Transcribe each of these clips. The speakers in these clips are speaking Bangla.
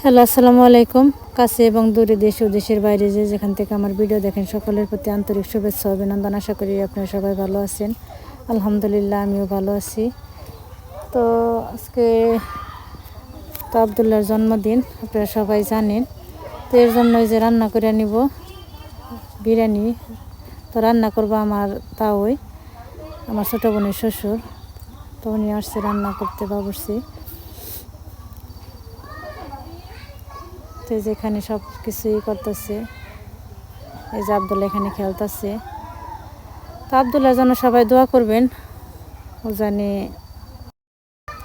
হ্যালো, আসসালামু আলাইকুম। কাছে এবং দূরে, দেশ ও দেশের বাইরে যে যেখান থেকে আমার ভিডিও দেখেন, সকলের প্রতি আন্তরিক শুভেচ্ছা ও অভিনন্দন। আশা করি আপনারা সবাই ভালো আছেন। আলহামদুলিল্লাহ, আমিও ভালো আছি। তো আজকে তো আবদুল্লাহর জন্মদিন, আপনারা সবাই জানেন। তো এর জন্যই যে রান্না করে নিব বিরিয়ানি। তো রান্না করবো আমার তাওই, আমার ছোটো বোনের শ্বশুর। তো উনি আসছে রান্না করতে বাবুর্চি। তো যেখানে সব কিছুই করতেছে, এই যে আবদুল্লাহ এখানে খেলতেছে। তো আবদুল্লাহর জন্য সবাই দোয়া করবেন, ও জানে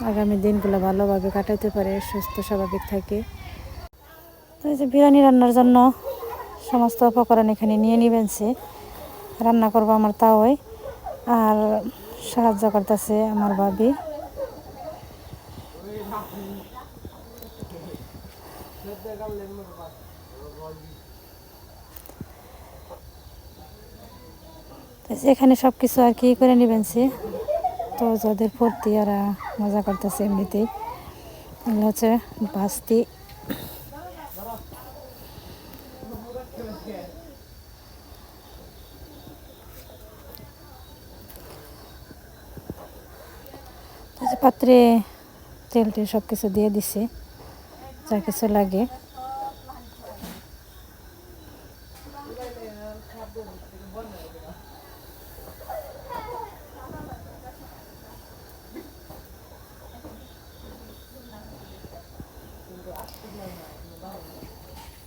আগামী দিনগুলো ভালোভাবে কাটাতে পারে, সুস্থ স্বাভাবিক থাকে। তো এই যে বিরিয়ানি রান্নার জন্য সমস্ত উপকরণ এখানে নিয়ে নিবেনছে। রান্না করবো আমার তাওই, আর সাহায্য করতেছে আমার ভাবি। এখানে সব কিছু আর কি করে নিবেনছে। তো যাদের ফুর্তি ওরা মজা করতেছে এমনিতেই। এগুলো হচ্ছে ভাস্তি। পাত্রে তেল টেল সব কিছু দিয়ে দিছে, যা কিছু লাগে।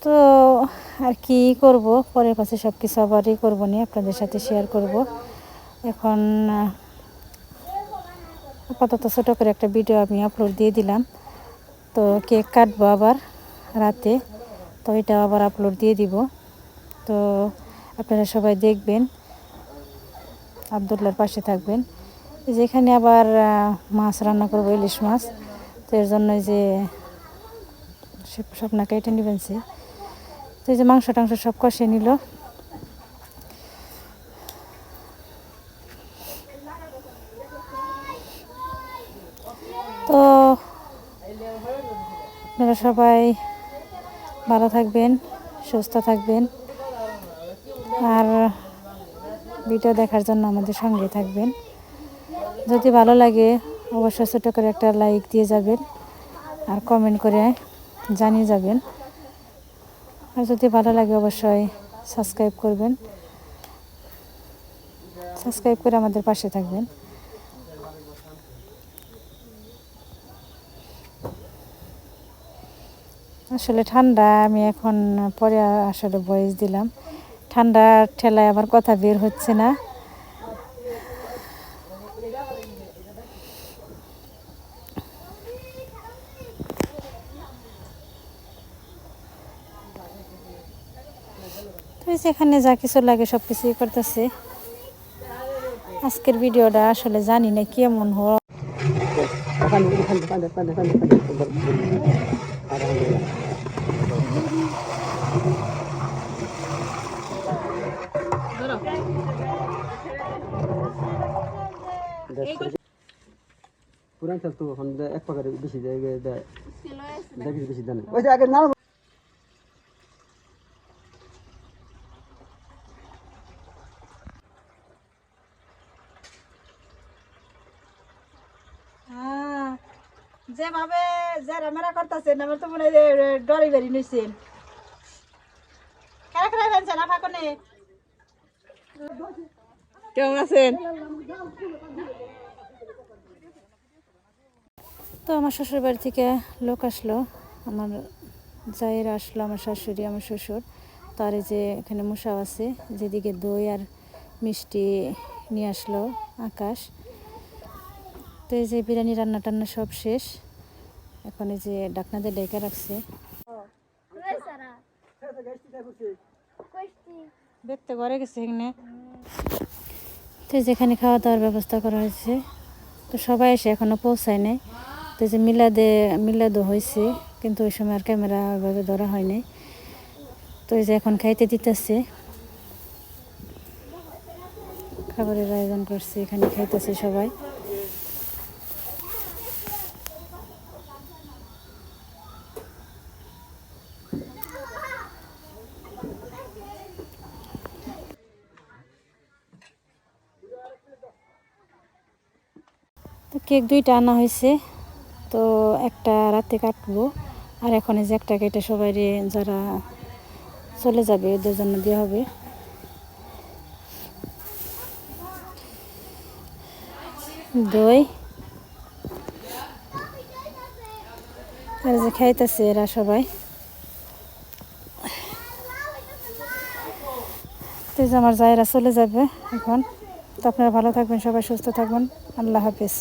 তো আর কি করব, পরের পাশে সব কিছু আবারই করবো নি, আপনাদের সাথে শেয়ার করব। এখন আপাতত ছোটো করে একটা ভিডিও আমি আপলোড দিয়ে দিলাম। তো কেক কাটবো আবার রাতে, তো এটা আবার আপলোড দিয়ে দিব। তো আপনারা সবাই দেখবেন, আবদুল্লাহর পাশে থাকবেন। যেখানে আবার মাছ রান্না করবো, ইলিশ মাছ। তো এর জন্য যে সব না কেটে নিবেনছে। তো এই যে মাংস টাংস সব কষে নিল। তো আপনারা সবাই ভালো থাকবেন, সুস্থ থাকবেন, আর ভিডিও দেখার জন্য আমাদের সঙ্গে থাকবেন। যদি ভালো লাগে অবশ্যই ছোটো করে একটা লাইক দিয়ে যাবেন, আর কমেন্ট করে জানিয়ে যাবেন। আর যদি ভালো লাগে অবশ্যই সাবস্ক্রাইব করবেন, সাবস্ক্রাইব করে আমাদের পাশে থাকবেন। আসলে ঠান্ডা, আমি এখন পরে আসলে ভয়েস দিলাম। ঠান্ডার ঠেলায় আমার কথা বের হচ্ছে না। তো যেখানে যা কিছু লাগে সব কিছুই করতেছে। আজকের ভিডিওটা আসলে জানি না কেমন হয়। পুরান চাল তো এখন এক পাকারে বেশি জায়গায় দেয়, দেখি বেশি দেয় না। ওই যে আগে না যেভাবে যারা মেরা করতেছেন, আমার তো মনে হয় ডরি বেরি নিছেন। কেন কেন ফেলছেন আফাকনে? কেমন আছেন? তো আমার শ্বশুর বাড়ি থেকে লোক আসলো, আমার জায়েরা আসলো, আমার শাশুড়ি, আমার শ্বশুর। তার যে এখানে মশাও আছে, যেদিকে দই আর মিষ্টি নিয়ে আসলো আকাশ। তো এই যে বিরিয়ানি রান্না টান্না সব শেষ, এখন এই যে ডাকনাদের ডেকে রাখছে। দেখতে ঘরে গেছে এখানে। তো যেখানে খাওয়া দাওয়ার ব্যবস্থা করা হয়েছে, তো সবাই এসে এখনো পৌঁছায় নাই। তো যে মিলাদও হয়েছে, কিন্তু ওই সময় আর ক্যামেরা ওইভাবে ধরা হয়নি। তো এই যে এখন খাইতে দিতেছে, খাবারের আয়োজন করছে, এখানে খাইতেছে সবাই। কেক 2টা আনা হয়েছে, তো একটা রাতে কাটবো, আর এখন এই যে একটা কেটে সবাই যারা চলে যাবে ওদের জন্য দেওয়া হবে। দই আর যে খাইতেছে এরা সবাই। তো এই যে আমার জায়েরা চলে যাবে এখন। তো আপনারা ভালো থাকবেন, সবাই সুস্থ থাকবেন। আল্লাহ হাফেজ।